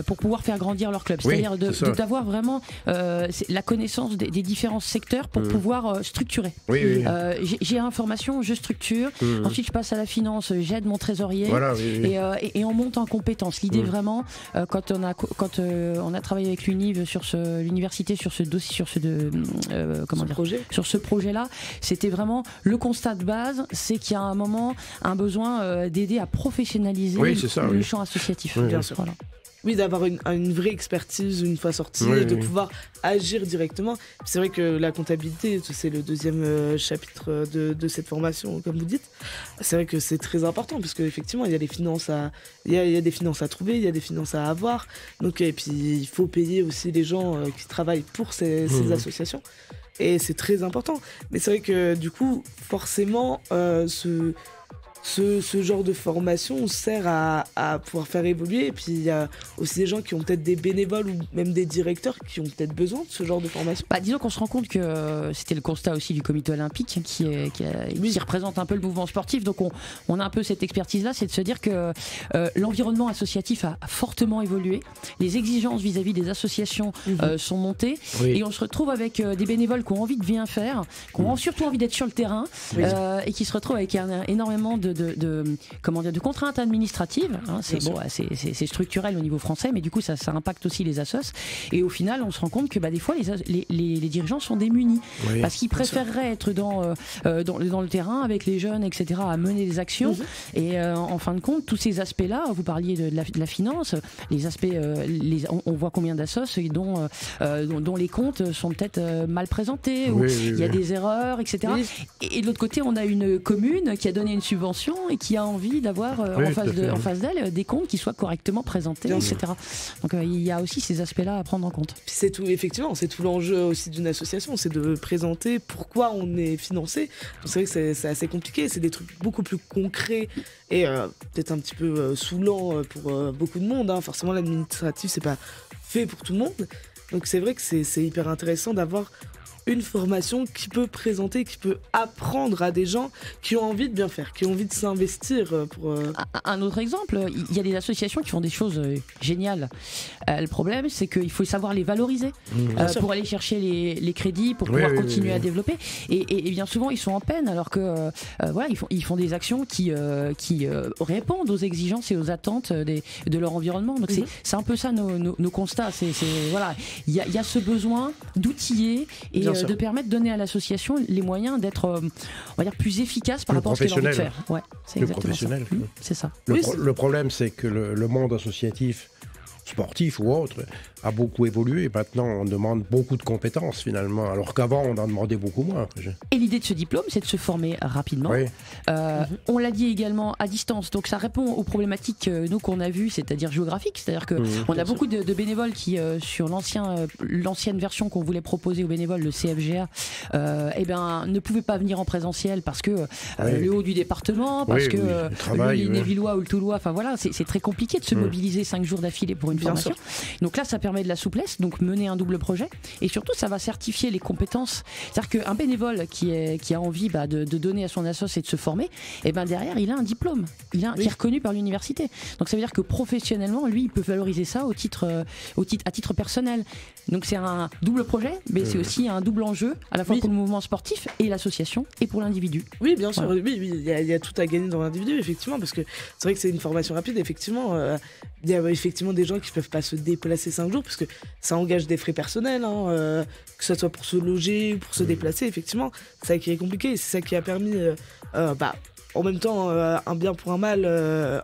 D: pour pouvoir faire grandir leur club. C'est-à-dire d'avoir vraiment la connaissance des différents secteurs pour pouvoir structurer. J'ai l'information, je structure, ensuite je passe à la finance, j'aide mon trésorier, et on monte en compétences. L'idée vraiment, quand on a travaillé avec l'université sur ce dossier, sur ce projet-là, c'était vraiment le constat de base, c'est qu'il y a un moment un besoin d'aider à professionnaliser le champ associatif.
A: Bien sûr. Voilà. Oui, d'avoir une vraie expertise une fois sorti et de pouvoir agir directement. C'est vrai que la comptabilité, c'est le deuxième chapitre de cette formation, comme vous dites. C'est vrai que c'est très important parce qu'effectivement, il y a des finances il y a des finances à trouver, il y a des finances à avoir. Donc, et puis, il faut payer aussi les gens qui travaillent pour ces associations. Et c'est très important. Mais c'est vrai que du coup, forcément, ce genre de formation sert à pouvoir faire évoluer. Et puis il y a aussi des gens qui ont peut-être des bénévoles ou même des directeurs qui ont peut-être besoin de ce genre de formation.
D: Disons qu'on se rend compte que c'était le constat aussi du comité olympique qui représente un peu le mouvement sportif. Donc on a un peu cette expertise-là, c'est de se dire que l'environnement associatif a fortement évolué. Les exigences vis-à-vis des associations sont montées. Et on se retrouve avec des bénévoles qui ont envie de bien faire, qui ont surtout envie d'être sur le terrain et qui se retrouvent avec énormément de contraintes administratives. Hein, c'est structurel au niveau français, mais du coup ça impacte aussi les assos. Et au final, on se rend compte que des fois les dirigeants sont démunis parce qu'ils préféreraient être dans le terrain avec les jeunes, etc., à mener des actions. Et en fin de compte, tous ces aspects-là, vous parliez de la finance, les aspects, on voit combien d'assos dont les comptes sont peut-être mal présentés, il y a des erreurs, etc. Et de l'autre côté, on a une commune qui a donné une subvention et qui a envie d'avoir en face d'elle des comptes qui soient correctement présentés, etc. Donc il y a aussi ces aspects-là à prendre en compte.
A: Puis c'est tout l'enjeu aussi d'une association, c'est de présenter pourquoi on est financé. C'est vrai que c'est assez compliqué, c'est des trucs beaucoup plus concrets et peut-être un petit peu saoulant pour beaucoup de monde. Hein. Forcément, l'administratif, c'est pas fait pour tout le monde. Donc c'est vrai que c'est hyper intéressant d'avoir une formation qui peut présenter, qui peut apprendre à des gens qui ont envie de bien faire, qui ont envie de s'investir pour...
D: Un autre exemple, il y a des associations qui font des choses géniales. Le problème, c'est qu'il faut savoir les valoriser pour aller chercher les crédits, pour pouvoir continuer à développer. Et bien souvent, ils sont en peine, alors que ils font des actions qui répondent aux exigences et aux attentes de leur environnement. Donc c'est un peu ça nos constats. Il y a ce besoin d'outiller et de permettre de donner à l'association les moyens d'être, on va dire, plus efficace par rapport à ce qu'elle a envie de faire. Ouais, c'est exactement ça. C'est ça.
B: Le problème, c'est que le monde associatif, sportif ou autre, a beaucoup évolué. Maintenant, on demande beaucoup de compétences finalement, alors qu'avant, on en demandait beaucoup moins.
D: Et l'idée de ce diplôme, c'est de se former rapidement. On l'a dit également à distance, donc ça répond aux problématiques qu'on a vues, c'est-à-dire géographiques. C'est-à-dire qu'on a beaucoup de bénévoles qui, sur l'ancienne version qu'on voulait proposer aux bénévoles, le CFGA, ne pouvaient pas venir en présentiel parce que le haut du département, parce que le Lévillois ou le Toulois, enfin voilà, c'est très compliqué de se mobiliser 5 jours d'affilée pour une formation. Donc là, ça permet de la souplesse, donc mener un double projet, et surtout ça va certifier les compétences. C'est-à-dire qu'un bénévole qui a envie de donner à son assos et de se former, derrière il a un diplôme, qui est reconnu par l'université. Donc ça veut dire que professionnellement, lui, il peut valoriser ça à titre personnel. Donc c'est un double projet, mais c'est aussi un double enjeu, à la fois pour le mouvement sportif et l'association et pour l'individu.
A: Oui, bien sûr, il y a tout à gagner dans l'individu, effectivement, parce que c'est vrai que c'est une formation rapide, effectivement. Il y a effectivement des gens qui peuvent pas se déplacer 5 jours parce que ça engage des frais personnels, que ce soit pour se loger ou pour se déplacer, effectivement. C'est ça qui est compliqué et c'est ça qui a permis, en même temps, un bien pour un mal,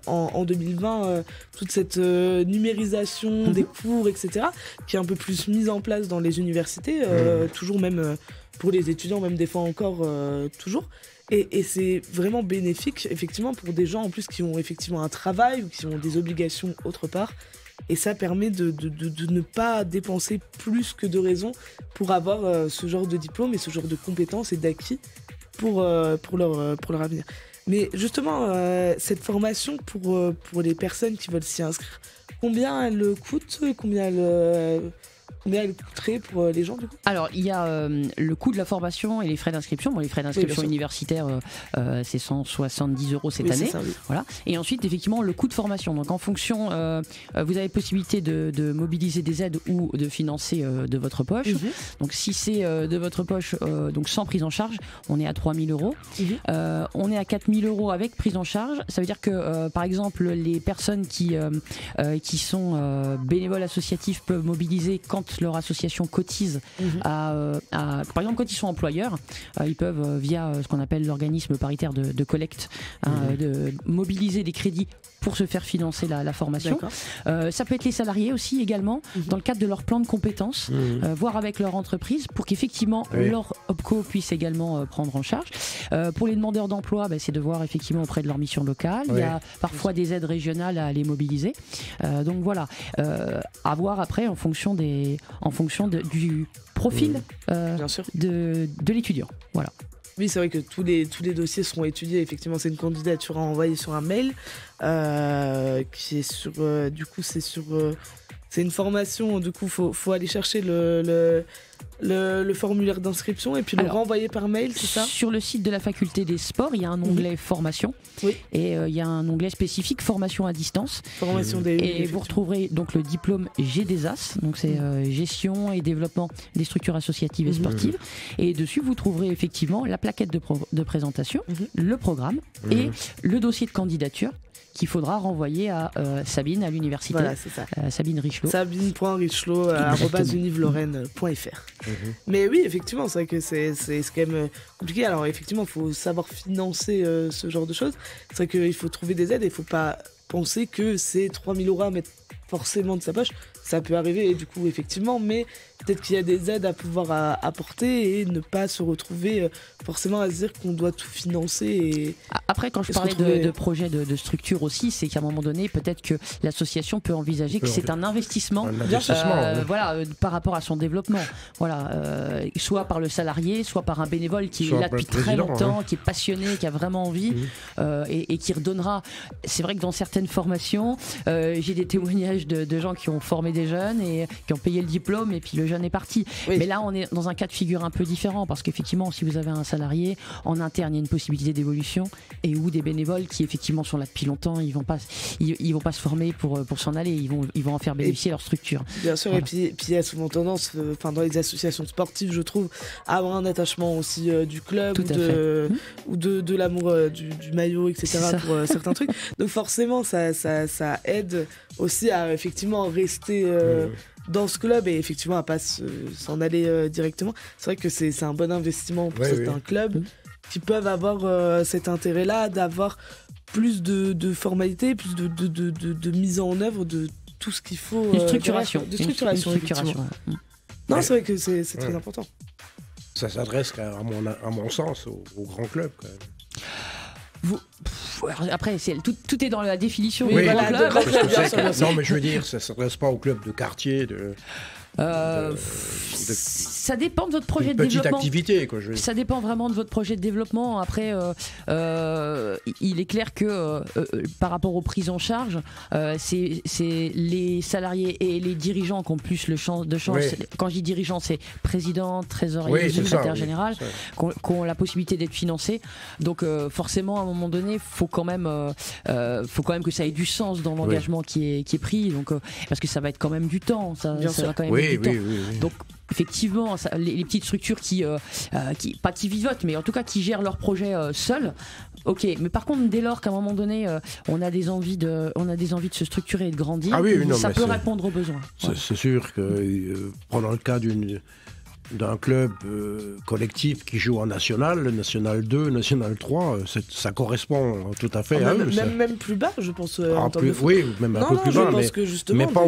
A: en 2020, toute cette numérisation des cours, etc., qui est un peu plus mise en place dans les universités, toujours même pour les étudiants, même des fois encore toujours. Et c'est vraiment bénéfique, effectivement, pour des gens en plus qui ont effectivement un travail ou qui ont des obligations autre part. Et ça permet de ne pas dépenser plus que de raison pour avoir ce genre de diplôme et ce genre de compétences et d'acquis pour leur avenir. Mais justement, cette formation pour les personnes qui veulent s'y inscrire, combien elle coûte ? Combien elle coûterait pour les gens du coup ?
D: Alors il y a le coût de la formation et les frais d'inscription. Bon, les frais d'inscription universitaire c'est 170 € cette année.
A: Ça, oui.
D: Voilà. Et ensuite effectivement le coût de formation. Donc en fonction, vous avez possibilité de mobiliser des aides ou de financer de votre poche. Donc si c'est de votre poche, donc sans prise en charge, on est à 3 000 €. On est à 4 000 € avec prise en charge. Ça veut dire que par exemple les personnes qui sont bénévoles associatifs peuvent mobiliser quand leur association cotise par exemple quand ils sont employeurs, ils peuvent via ce qu'on appelle l'organisme paritaire de collecte de mobiliser des crédits pour se faire financer la formation. Ça peut être les salariés aussi également dans le cadre de leur plan de compétences, voir avec leur entreprise pour qu'effectivement leur OPCO puisse également prendre en charge. Pour les demandeurs d'emploi, c'est de voir effectivement auprès de leur mission locale. Il y a parfois des aides régionales à les mobiliser. Donc voilà, à voir après en fonction du profil de l'étudiant. Voilà.
A: Oui, c'est vrai que tous les dossiers seront étudiés. Effectivement, c'est une candidature à envoyer sur un mail qui est sur. Du coup, c'est une formation. Du coup, faut aller chercher le formulaire d'inscription et puis le renvoyer par mail, c'est ça ?
D: Sur le site de la faculté des sports, il y a un onglet formation et il y a un onglet spécifique formation à distance. Et vous retrouverez donc le diplôme GDESAS, donc c'est gestion et développement des structures associatives et sportives. Et dessus, vous trouverez effectivement la plaquette de présentation, le programme et le dossier de candidature qu'il faudra renvoyer à Sabine à l'université.
A: Voilà, c'est ça.
D: Sabine Richelot.
A: Sabine.richelot@univlorraine.fr. Mais oui, effectivement, c'est vrai que c'est quand même compliqué. Alors effectivement, il faut savoir financer ce genre de choses. C'est vrai qu'il faut trouver des aides et il ne faut pas penser que c'est 3 000 € à mettre forcément de sa poche. Ça peut arriver et du coup effectivement, mais peut-être qu'il y a des aides à pouvoir apporter et ne pas se retrouver forcément à se dire qu'on doit tout financer. Et
D: après, quand je parlais de projet de structure aussi, c'est qu'à un moment donné, peut-être que l'association peut envisager que c'est un investissement, voilà, par rapport à son développement. Voilà, soit par le salarié, soit par un bénévole qui est là depuis très longtemps, qui est passionné, qui a vraiment envie et qui redonnera. C'est vrai que dans certaines formations, j'ai des témoignages de gens qui ont formé des jeunes et qui ont payé le diplôme et puis le jeune est parti. Mais là on est dans un cas de figure un peu différent parce qu'effectivement si vous avez un salarié en interne il y a une possibilité d'évolution et ou des bénévoles qui effectivement sont là depuis longtemps, ils vont pas se former pour s'en aller, ils vont en faire bénéficier leur structure.
A: Bien sûr, voilà. Et puis il y a souvent tendance dans les associations sportives je trouve à avoir un attachement aussi du club ou de l'amour du maillot etc. pour certains trucs, donc forcément ça aide aussi à effectivement rester dans ce club et effectivement à pas s'en aller directement. C'est vrai que c'est un bon investissement pour certains clubs qui peuvent avoir cet intérêt-là d'avoir plus de formalités, plus de mise en œuvre de tout ce qu'il faut.
D: Une structuration.
A: Non, c'est vrai que c'est très important.
B: Ça s'adresse à mon sens au grand club quand même.
D: Après, tout est dans la définition
B: du grand club. Non, mais je veux dire, ça ne s'adresse pas au club de quartier.
D: Ça dépend de votre projet de développement.
B: Petite activité, quoi.
D: Ça dépend vraiment de votre projet de développement. Après, il est clair que par rapport aux prises en charge, c'est les salariés et les dirigeants qui ont plus de chance. Quand je dis dirigeants, c'est président, trésorier, secrétaire général, qui ont la possibilité d'être financés. Donc forcément, à un moment donné, faut quand même que ça ait du sens dans l'engagement qui est pris. Donc parce que ça va être quand même du temps. Ça va quand même être du temps. Donc effectivement, les petites structures qui vivotent, mais en tout cas qui gèrent leur projet seuls. Ok, mais par contre, dès lors qu'à un moment donné, on a des envies de se structurer et de grandir, ça peut répondre aux besoins.
B: C'est sûr que pendant le cas d'une d'un club collectif qui joue en National, le National 2, National 3, ça correspond tout à fait à eux.
A: Même plus bas, je pense. En termes de foot.
B: Oui, même un peu plus bas, mais pas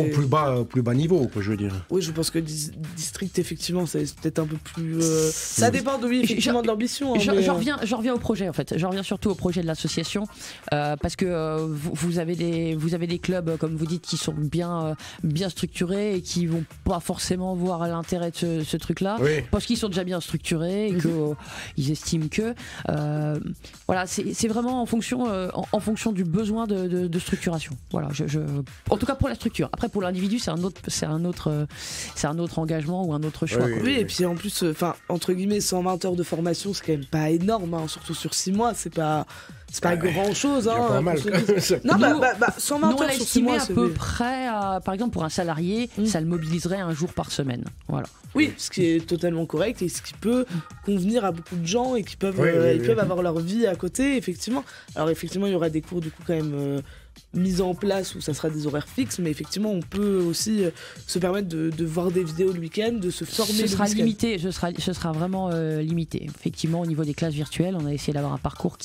A: au
B: plus bas niveau, quoi, je veux dire.
A: Oui, je pense que district, effectivement, c'est peut-être un peu plus... Ça dépend effectivement de l'ambition.
D: J'en reviens au projet, en fait. J'en reviens surtout au projet de l'association, parce que vous avez des clubs, comme vous dites, qui sont bien structurés et qui vont pas forcément voir l'intérêt de ce truc-là, parce qu'ils sont déjà bien structurés et qu'ils estiment que voilà, c'est vraiment en fonction du besoin de structuration. Voilà, en tout cas pour la structure. Après pour l'individu, c'est un autre engagement ou un autre choix.
A: Oui, et puis en plus, entre guillemets, 120 heures de formation, c'est quand même pas énorme, hein, surtout sur 6 mois, c'est pas grand chose. Hein,
B: pas mal.
A: 120 heures sur 6 mois,
D: à peu près, par exemple pour un salarié, ça le mobiliserait un jour par semaine. Voilà.
A: Oui, ce qui est totalement correct et ce qui peut convenir à beaucoup de gens et qui peuvent, peuvent avoir leur vie à côté, effectivement. Alors effectivement, il y aura des cours du coup quand même mis en place où ça sera des horaires fixes, mais effectivement, on peut aussi se permettre de voir des vidéos le week-end, de se former le week-end.
D: Ce sera vraiment limité. Effectivement, au niveau des classes virtuelles, on a essayé d'avoir un parcours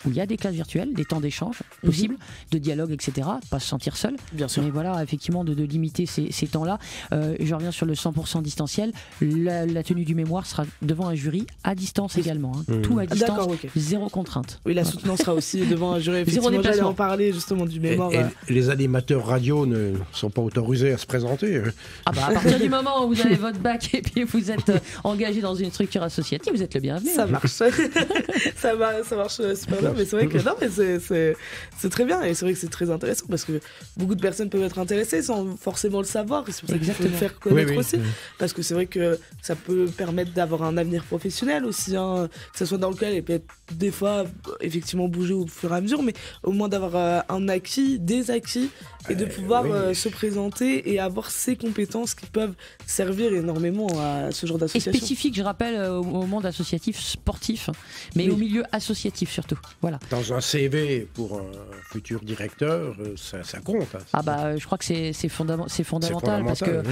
D: où il y a des classes virtuelles, des temps d'échange possibles, de dialogue, etc. Pas se sentir seul.
A: Bien sûr.
D: Mais voilà, effectivement, de limiter ces temps-là. Je reviens sur le 100% distanciel. La tenue du mémoire sera devant un jury à distance également. Hein. Tout à distance, zéro contrainte.
A: Oui, la soutenance sera aussi devant un jury.
D: Zéro déplacement.
A: J'allais en parler justement du mémoire.
B: Et les animateurs radio ne sont pas autorisés à se présenter.
D: À partir du moment où vous avez votre bac et puis vous êtes engagé dans une structure associative, vous êtes le bienvenu.
A: Ça marche. ça marche super bien, mais c'est vrai que non, mais c'est très bien et c'est vrai que c'est très intéressant parce que beaucoup de personnes peuvent être intéressées sans forcément le savoir et c'est pour ça qu'il faut le faire connaître aussi. Parce que c'est vrai que ça peut permettre d'avoir un avenir professionnel aussi, hein, que ce soit dans lequel et peut-être des fois effectivement bouger au fur et à mesure, mais au moins d'avoir un acquis, des acquis et de pouvoir se présenter et avoir ces compétences qui peuvent servir énormément à ce genre d'association.
D: Et spécifique, je rappelle, au monde associatif sportif, mais au milieu associatif surtout. Voilà.
B: Dans un CV pour un futur directeur, ça compte. Hein,
D: je crois que c'est fondamental parce que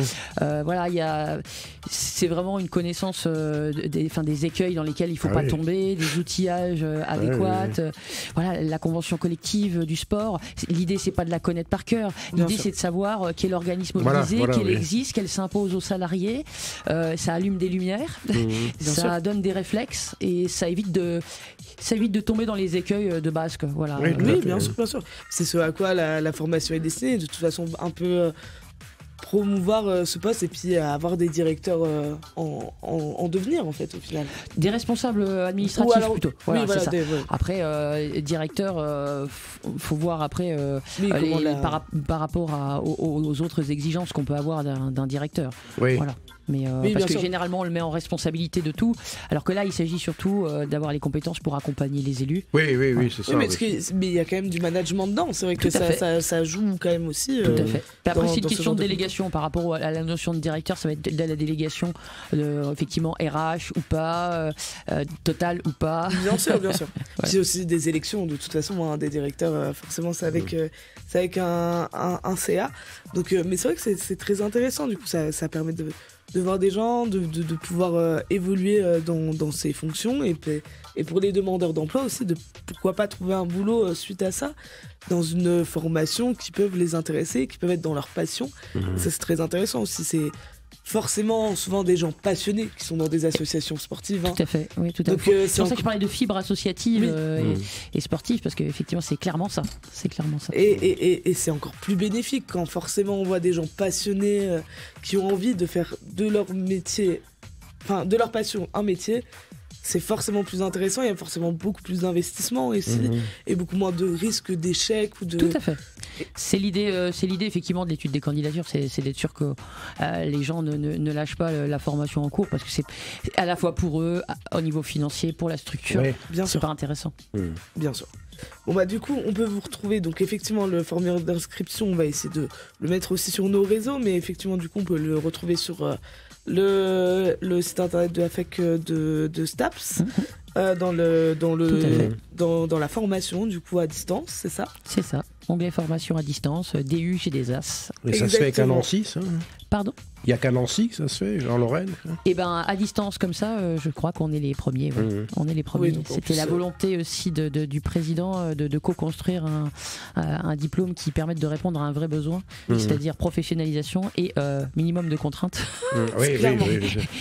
D: voilà, c'est vraiment une connaissance des écueils dans lesquels il ne faut pas tomber, des outillages adéquats. Voilà, la convention collective du sport. L'idée, c'est pas de la connaître par cœur. L'idée, c'est de savoir quel organisme mobilisé, qu'elle existe, qu'elle s'impose aux salariés. Ça allume des lumières, ça donne des réflexes et ça évite de tomber dans les écueils de base. Voilà.
A: Oui, bien sûr. C'est ce à quoi la formation est destinée. De toute façon, un peu promouvoir ce poste et puis avoir des directeurs en devenir en fait au final.
D: Des responsables administratifs plutôt. Voilà, c'est ça. Après directeur, faut voir après par rapport aux autres exigences qu'on peut avoir d'un directeur.
B: Oui.
D: Voilà. Mais parce que généralement on le met en responsabilité de tout, alors que là il s'agit surtout d'avoir les compétences pour accompagner les élus.
B: Oui, c'est ça.
A: Mais il y a quand même du management dedans, c'est vrai que ça joue quand même aussi.
D: Tout à fait. Après c'est une question de délégation par rapport à la notion de directeur, ça va être de la délégation effectivement RH ou pas, Total ou pas.
A: Bien sûr. C'est aussi des élections de toute façon, des directeurs forcément c'est avec un CA. Donc mais c'est vrai que c'est très intéressant, du coup ça permet de voir des gens, de pouvoir évoluer dans ces fonctions et pour les demandeurs d'emploi aussi, de pourquoi pas trouver un boulot suite à ça, dans une formation qui peuvent les intéresser, qui peuvent être dans leur passion. Ça c'est très intéressant aussi, c'est forcément souvent des gens passionnés qui sont dans des associations sportives.
D: Tout à fait, oui, tout à fait. C'est pour ça que je parlais de fibres associatives et sportives, parce qu'effectivement c'est clairement ça.
A: Et c'est encore plus bénéfique quand forcément on voit des gens passionnés qui ont envie de faire de leur métier, enfin de leur passion un métier. C'est forcément plus intéressant, il y a forcément beaucoup plus d'investissement ici et beaucoup moins de risques d'échec ou de...
D: Tout à fait. C'est l'idée effectivement de l'étude des candidatures, c'est d'être sûr que les gens ne lâchent pas la formation en cours, parce que c'est à la fois pour eux, au niveau financier, pour la structure, c'est super intéressant.
A: Bien sûr. Bon du coup on peut vous retrouver, donc effectivement le formulaire d'inscription on va essayer de le mettre aussi sur nos réseaux, mais effectivement du coup on peut le retrouver sur le site internet de la fac de STAPS, dans la formation du coup à distance, c'est ça ?
D: C'est ça, onglet formation à distance, DU chez des As.
B: Et ça se fait avec un an 6
D: Pas Pardon ?
B: Il n'y a qu'à Nancy que ça se fait, en Lorraine.
D: Et ben à distance comme ça, je crois qu'on est les premiers. Ouais. On est les premiers. Oui, c'était la volonté aussi du président de co-construire un diplôme qui permette de répondre à un vrai besoin, c'est-à-dire professionnalisation et minimum de contraintes.
B: Oui,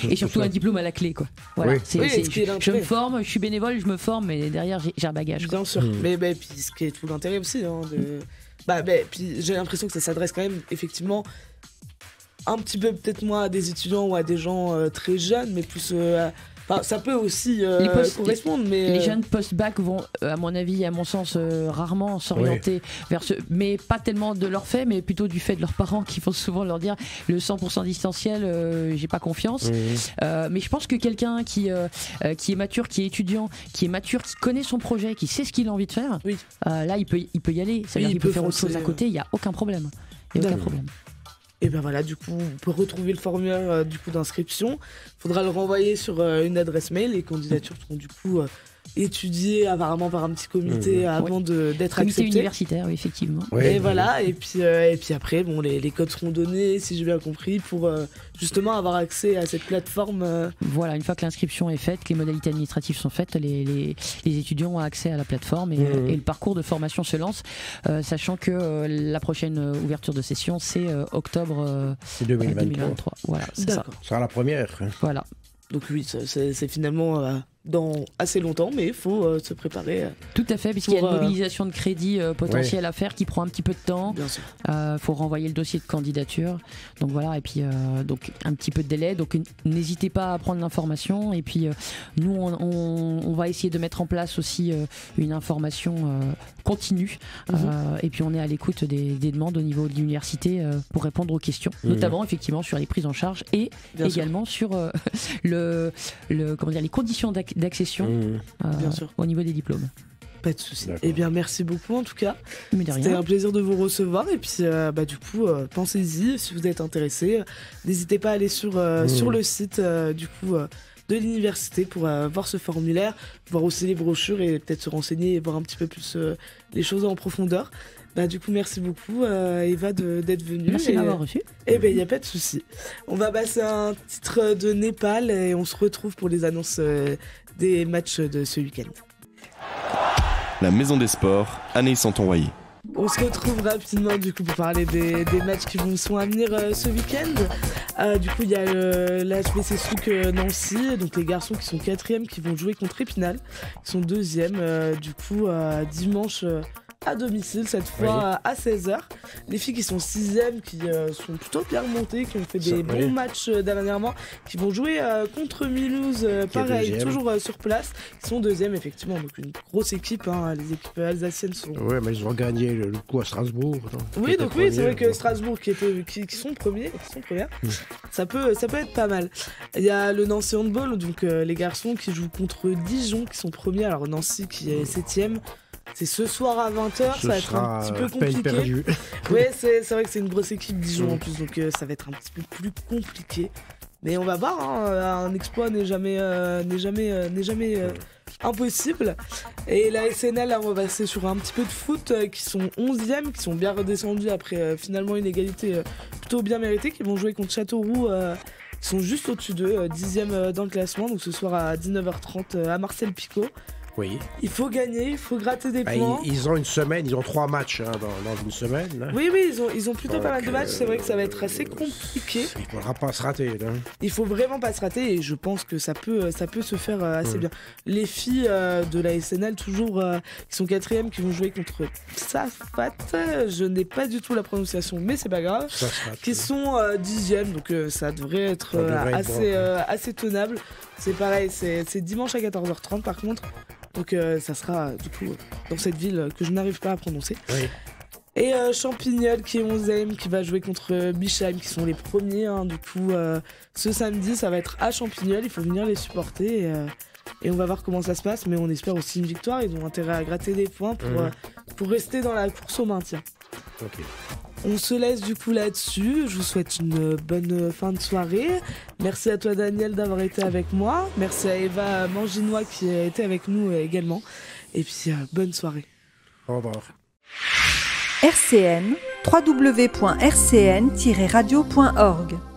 D: et surtout un diplôme à la clé, quoi. Voilà. Je me forme, je suis bénévole, je me forme, mais derrière j'ai un bagage.
A: Bien sûr. Mais puis ce qui est tout l'intérêt aussi, puis j'ai l'impression que ça s'adresse quand même effectivement un petit peu peut-être moins à des étudiants ou à des gens très jeunes, mais plus ça peut aussi correspondre. Mais
D: les jeunes post-bac vont, à mon avis, à mon sens, rarement s'orienter vers ce... Mais pas tellement de leur fait, mais plutôt du fait de leurs parents qui vont souvent leur dire le 100% distanciel, j'ai pas confiance. Mais je pense que quelqu'un qui est mature, qui est étudiant, qui est mature, qui connaît son projet, qui sait ce qu'il a envie de faire, là, il peut y aller. Ça veut dire qu'il peut faire autre chose à côté, il n'y a aucun problème.
A: Et ben voilà, du coup, on peut retrouver le formulaire d'inscription. Il faudra le renvoyer sur une adresse mail. Les candidatures seront du coup étudiées apparemment par un petit comité avant d'être acceptées.
D: Comité universitaire, oui, effectivement.
A: Et voilà, et puis après, bon, les codes seront donnés, si j'ai bien compris, pour justement avoir accès à cette plateforme.
D: Voilà, une fois que l'inscription est faite, que les modalités administratives sont faites, les étudiants ont accès à la plateforme et le parcours de formation se lance, sachant que la prochaine ouverture de session, c'est octobre 2023. Voilà, c'est ça.
B: Ce sera la première.
D: Voilà.
A: Donc oui, c'est finalement dans assez longtemps, mais il faut se préparer.
D: Tout à fait, puisqu'il y a une mobilisation de crédit potentielle à faire qui prend un petit peu de temps.
A: Bien sûr.
D: Faut renvoyer le dossier de candidature. Donc voilà, et puis donc un petit peu de délai. Donc n'hésitez pas à prendre l'information. Et puis nous, on va essayer de mettre en place aussi une information continue. Et puis on est à l'écoute des demandes au niveau de l'université pour répondre aux questions, notamment effectivement sur les prises en charge et bien également sur les conditions d'accession au niveau des diplômes.
A: Pas de soucis. Eh bien, merci beaucoup en tout cas. C'était un plaisir de vous recevoir. Et puis, du coup, pensez-y. Si vous êtes intéressé, n'hésitez pas à aller sur le site du coup de l'université pour voir ce formulaire, voir aussi les brochures et peut-être se renseigner et voir un petit peu plus les choses en profondeur. Du coup, merci beaucoup Eva d'être venue.
D: Merci de m'avoir reçu.
A: Eh bien, il n'y a pas de souci. On va passer à un titre de Népal et on se retrouve pour les annonces des matchs de ce week-end.
C: La Maison des Sports, Anaïs Santon-Royer.
A: On se retrouve rapidement du coup pour parler des matchs qui vont sont à venir ce week-end. Du coup, il y a l'HBC Souk Nancy, donc les garçons qui sont 4e qui vont jouer contre Épinal, qui sont 2e du coup dimanche à domicile, cette fois à 16h. Les filles qui sont 6e, qui sont plutôt bien remontées, qui ont fait des bons matchs dernièrement, qui vont jouer contre Mulhouse, pareil, toujours sur place. Ils sont 2e, effectivement, donc une grosse équipe. Les équipes alsaciennes sont...
B: Ouais, mais ils ont gagné le coup à Strasbourg.
A: Oui, donc oui, c'est vrai que Strasbourg, qui sont premiers, ça peut être pas mal. Il y a le Nancy Handball, donc les garçons qui jouent contre Dijon, qui sont premiers. Alors Nancy, qui est 7e. C'est ce soir à 20h, ça va être un petit peu compliqué. Ouais, c'est vrai que c'est une grosse équipe Dijon en plus, donc ça va être un petit peu plus compliqué. Mais on va voir, un exploit n'est jamais impossible. Et la SNL, là, on va passer sur un petit peu de foot, qui sont 11e, qui sont bien redescendus après finalement une égalité plutôt bien méritée, qui vont jouer contre Châteauroux. Ils sont juste au-dessus d'eux, 10e dans le classement, donc ce soir à 19h30 à Marcel-Picot.
B: Oui.
A: Il faut gagner, il faut gratter des points.
B: Ils ont une semaine, ils ont 3 matchs dans une semaine. Là.
A: Oui, ils ont plutôt pas mal de matchs. C'est vrai que ça va être assez compliqué.
B: Il ne faudra pas se rater. Là.
A: Il faut vraiment pas se rater et je pense que ça peut se faire assez bien. Les filles de la SNL, toujours, qui sont 4e, qui vont jouer contre Safat. Je n'ai pas du tout la prononciation, mais c'est pas grave. Qui sont 10e, donc ça devrait être assez tenable. C'est pareil, c'est dimanche à 14h30 par contre. Donc ça sera du coup dans cette ville que je n'arrive pas à prononcer.
B: Oui.
A: Et Champignol qui est 11e, qui va jouer contre Bischheim, qui sont les premiers. Du coup, ce samedi, ça va être à Champignol. Il faut venir les supporter et on va voir comment ça se passe. Mais on espère aussi une victoire. Ils ont intérêt à gratter des points pour rester dans la course au maintien.
B: Ok.
A: On se laisse du coup là-dessus. Je vous souhaite une bonne fin de soirée. Merci à toi Daniel d'avoir été avec moi. Merci à Eva Manginois qui a été avec nous également. Et puis bonne soirée.
B: Au revoir.
E: RCN, www.rcn-radio.org.